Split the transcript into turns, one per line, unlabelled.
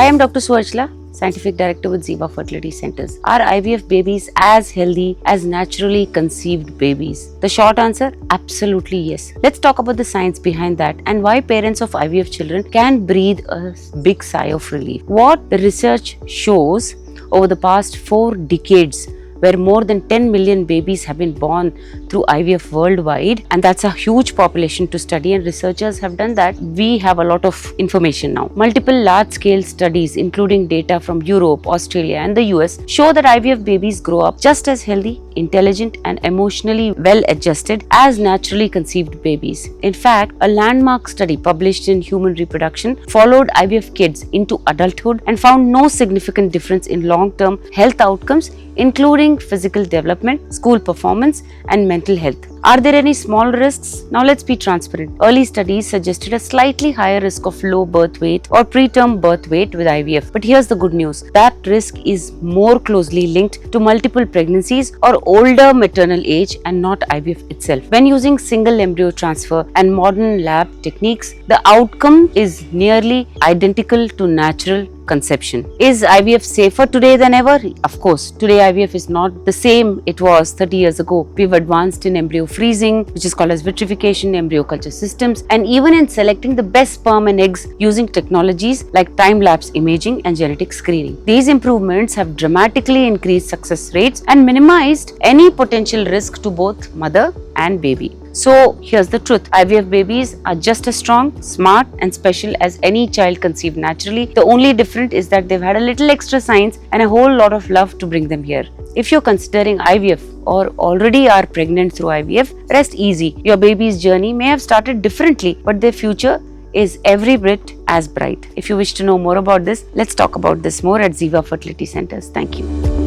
Hi, I'm Dr. Suarchla, Scientific Director with Ziva Fertility Centers. Are IVF babies as healthy as naturally conceived babies? The short answer, absolutely yes. Let's talk about the science behind that and why parents of IVF children can breathe a big sigh of relief. What the research shows over the past 4 decades, where more than 10 million babies have been born through IVF worldwide, and that's a huge population to study, and researchers have done that. We have a lot of information now. Multiple large-scale studies, including data from Europe, Australia and the US, show that IVF babies grow up just as healthy, intelligent and emotionally well-adjusted as naturally conceived babies. In fact, a landmark study published in Human Reproduction followed IVF kids into adulthood and found no significant difference in long-term health outcomes, including physical development, school performance, and mental health. Are there any small risks? Now let's be transparent. Early studies suggested a slightly higher risk of low birth weight or preterm birth weight with IVF. But here's the good news. That risk is more closely linked to multiple pregnancies or older maternal age and not IVF itself. When using single embryo transfer and modern lab techniques, the outcome is nearly identical to natural conception. Is IVF safer today than ever? Of course, today IVF is not the same it was 30 years ago. We've advanced in embryo freezing, which is called as vitrification, embryo culture systems, and even in selecting the best sperm and eggs using technologies like time-lapse imaging and genetic screening. These improvements have dramatically increased success rates and minimized any potential risk to both mother and baby. So here's the truth. IVF babies are just as strong, smart and special as any child conceived naturally. The only difference is that they've had a little extra science and a whole lot of love to bring them here. If you're considering IVF or already are pregnant through IVF, rest easy. Your baby's journey may have started differently, but their future is every bit as bright. If you wish to know more about this, let's talk about this more at Ziva Fertility Centers. Thank you.